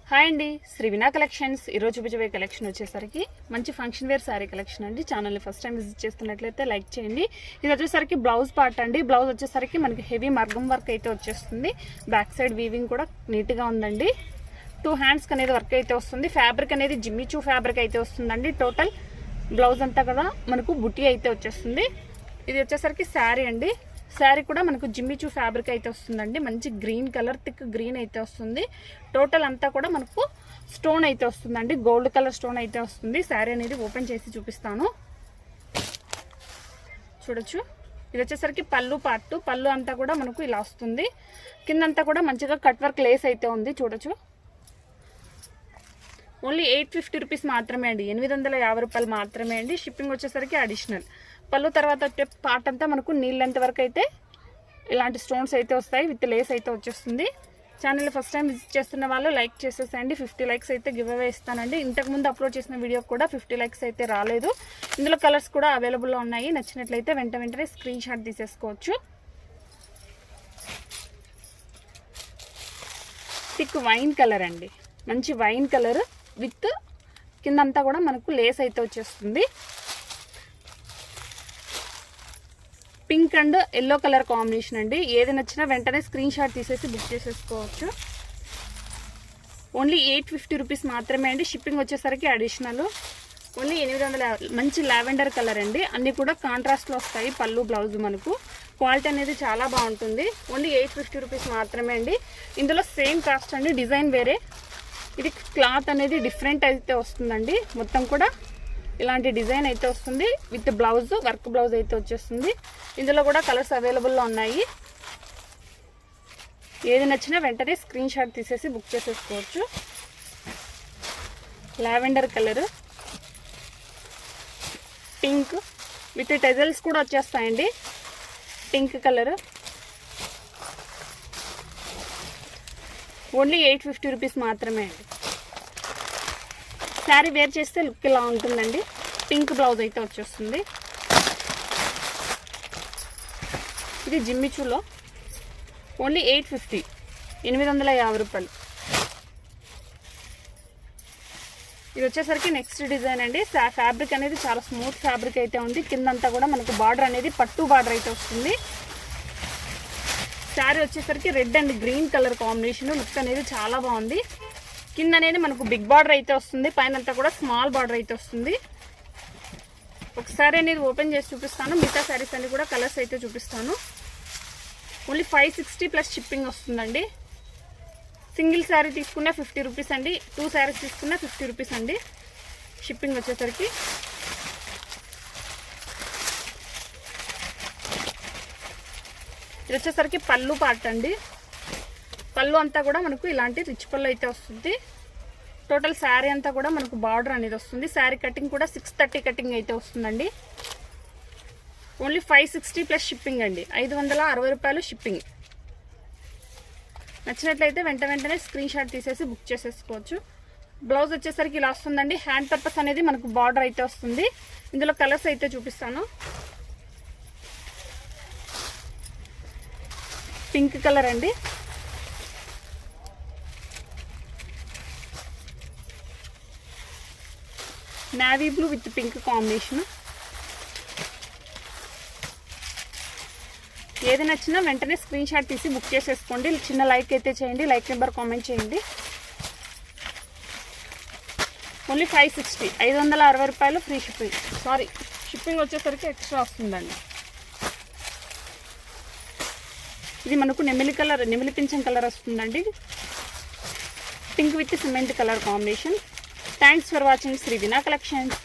Hi అండి, Shri Veena collections. ఈరోజు చూపించబోయే కలెక్షన్ వచ్చేసరికి మంచి ఫంక్షన్ వేర్ శారీ కలెక్షన్ అండి. ఛానల్ని ఫస్ట్ టైం విజిట్ చేస్తున్నట్లయితే లైక్ చేయండి. ఇది వచ్చేసరికి బ్లౌజ్ పార్ట్ అండి. బ్లౌజ్ వచ్చేసరికి మనకి హెవీ మగ్గం వర్క్ అయితే వచ్చేస్తుంది. బ్యాక్ సైడ్ వీవింగ్ కూడా నీట్గా ఉందండి. 2 హ్యాండ్స్ అనేది వర్క్ అయితే వస్తుంది. ఫ్యాబ్రిక్ అనేది జిమ్మిచూ ఫ్యాబ్రిక్ అయితే వస్తుందండి. టోటల్ బ్లౌజ్ అంతా కదా మనకు బుట్టి అయితే వచ్చేస్తుంది. ఇది వచ్చేసరికి శారీ అండి. శారీ కూడా మనకు జిమ్మిచూ ఫ్యాబ్రిక్ అయితే వస్తుందండి. మంచి గ్రీన్ కలర్, థిక్ గ్రీన్ అయితే వస్తుంది. టోటల్ అంతా కూడా మనకు స్టోన్ అయితే వస్తుందండి. గోల్డ్ కలర్ స్టోన్ అయితే వస్తుంది. శారీ అనేది ఓపెన్ చేసి చూపిస్తాను, చూడొచ్చు. ఇది వచ్చేసరికి పళ్ళు పార్ట్. పళ్ళు అంతా కూడా మనకు ఇలా వస్తుంది. కిందంతా కూడా మంచిగా కట్ వర్క్ లేస్ అయితే ఉంది, చూడొచ్చు. ఓన్లీ 850 రూపీస్ మాత్రమే అండి. 850 రూపాయలు మాత్రమే అండి. షిప్పింగ్ వచ్చేసరికి అడిషనల్. పళ్ళు తర్వాత పార్ట్ అంతా మనకు నీళ్ళంత వరకు అయితే ఇలాంటి స్టోన్స్ అయితే వస్తాయి. విత్ లేస్ అయితే వచ్చేస్తుంది. ఛానల్ ఫస్ట్ టైం విజిట్ చేస్తున్న వాళ్ళు లైక్ చేసేసండి. 50 లైక్స్ అయితే గివ్ అవే ఇస్తానండి. ఇంతకుముందు అప్లోడ్ చేసిన వీడియో కూడా 50 లైక్స్ అయితే రాలేదు. ఇందులో కలర్స్ కూడా అవైలబుల్లో ఉన్నాయి. నచ్చినట్లయితే వెంటనే స్క్రీన్ షాట్ తీసేసుకోవచ్చు. థిక్ వైన్ కలర్ అండి. మంచి వైన్ కలర్ విత్ కిందంతా కూడా మనకు లేస్ అయితే వచ్చేస్తుంది. Pink and yellow colour combination అండి. ఏది నచ్చినా వెంటనే స్క్రీన్ షాట్ తీసేసి బుక్ చేసేసుకోవచ్చు. ఓన్లీ 850 రూపీస్ మాత్రమే అండి. షిప్పింగ్ వచ్చేసరికి అడిషనల్. ఓన్లీ 850. మంచి లావెండర్ కలర్ అండి. అన్నీ కూడా కాంట్రాస్ట్లో వస్తాయి. పళ్ళు బ్లౌజ్ మనకు క్వాలిటీ అనేది చాలా బాగుంటుంది. ఓన్లీ 850 రూపీస్ మాత్రమే అండి. ఇందులో సేమ్ కాస్ట్ అండి, డిజైన్ వేరే. ఇది క్లాత్ అనేది డిఫరెంట్ అయితే వస్తుందండి. మొత్తం కూడా ఇలాంటి డిజైన్ అయితే వస్తుంది. విత్ బ్లౌజ్, వర్క్ బ్లౌజ్ అయితే వచ్చేస్తుంది. ఇందులో కూడా కలర్స్ అవైలబుల్లో ఉన్నాయి. ఏది నచ్చినా వెంటనే స్క్రీన్ షాట్ తీసేసి బుక్ చేసేసుకోవచ్చు. లావెండర్ కలర్, పింక్ విత్ టెజల్స్ కూడా వచ్చేస్తాయండి. Pink colour. ఓన్లీ 850 రూపీస్ మాత్రమే అండి. శారీ వేర్ చేస్తే లుక్ ఇలా ఉంటుందండి. పింక్ బ్లౌజ్ అయితే వచ్చేస్తుంది. ఇది జిమ్మిచూలో ఓన్లీ 850, 850 రూపాయలు. ఇది వచ్చేసరికి నెక్స్ట్ డిజైన్ అండి. ఫ్యాబ్రిక్ అనేది చాలా స్మూత్ ఫ్యాబ్రిక్ అయితే ఉంది. కిందంతా కూడా మనకు బార్డర్ అనేది పట్టు బార్డర్ అయితే వస్తుంది. శారీ వచ్చేసరికి red and green colour combination. Look అనేది చాలా బాగుంది. కింద అనేది మనకు బిగ్ బార్డర్ అయితే వస్తుంది. పైన అంతా కూడా స్మాల్ బార్డర్ అయితే వస్తుంది. ఒకసారి అనేది ఓపెన్ చేసి చూపిస్తాను. మిగతా శారీస్ అన్ని కూడా కలర్స్ అయితే చూపిస్తాను. ఓన్లీ 560 ప్లస్ షిప్పింగ్ వస్తుందండి. సింగిల్ శారీ తీసుకున్న 50 రూపీస్ అండి. 2 శారీస్ తీసుకున్న 50 రూపీస్ అండి షిప్పింగ్ వచ్చేసరికి. ఇది వచ్చేసరికి పళ్ళు పార్ట్ అండి. పళ్ళు అంతా కూడా మనకు ఇలాంటి రిచ్ పళ్ళు అయితే వస్తుంది. టోటల్ శారీ అంతా కూడా మనకు బార్డర్ అనేది వస్తుంది. శారీ కటింగ్ కూడా 630 కటింగ్ అయితే వస్తుందండి. ఓన్లీ 560 ప్లస్ షిప్పింగ్ అండి. 560 రూపాయలు షిప్పింగ్. నచ్చినట్లయితే వెంటనే స్క్రీన్ షాట్ తీసేసి బుక్ చేసేసుకోవచ్చు. బ్లౌజ్ వచ్చేసరికి ఇలా వస్తుందండి. హ్యాండ్ పర్పస్ అనేది మనకు బార్డర్ అయితే వస్తుంది. ఇందులో కలర్స్ అయితే చూపిస్తాను. పింక్ కలర్ అండి. Navy blue with pink combination. ఏది నచ్చినా వెంటనే స్క్రీన్ షాట్ తీసి బుక్ చేసేసుకోండి. చిన్న లైక్ అయితే చేయండి. లైక్ నెంబర్ కామెంట్ చేయండి. ఓన్లీ 560, 560 రూపాయలు ఫ్రీ షిప్పింగ్. సారీ, షిప్పింగ్ వచ్చేసరికి ఎక్స్ట్రా వస్తుందండి. ఇది మనకు నెమిలి పింఛం కలర్ వస్తుందండి. Pink with cement colour combination. Thanks for watching Shri Veena collections.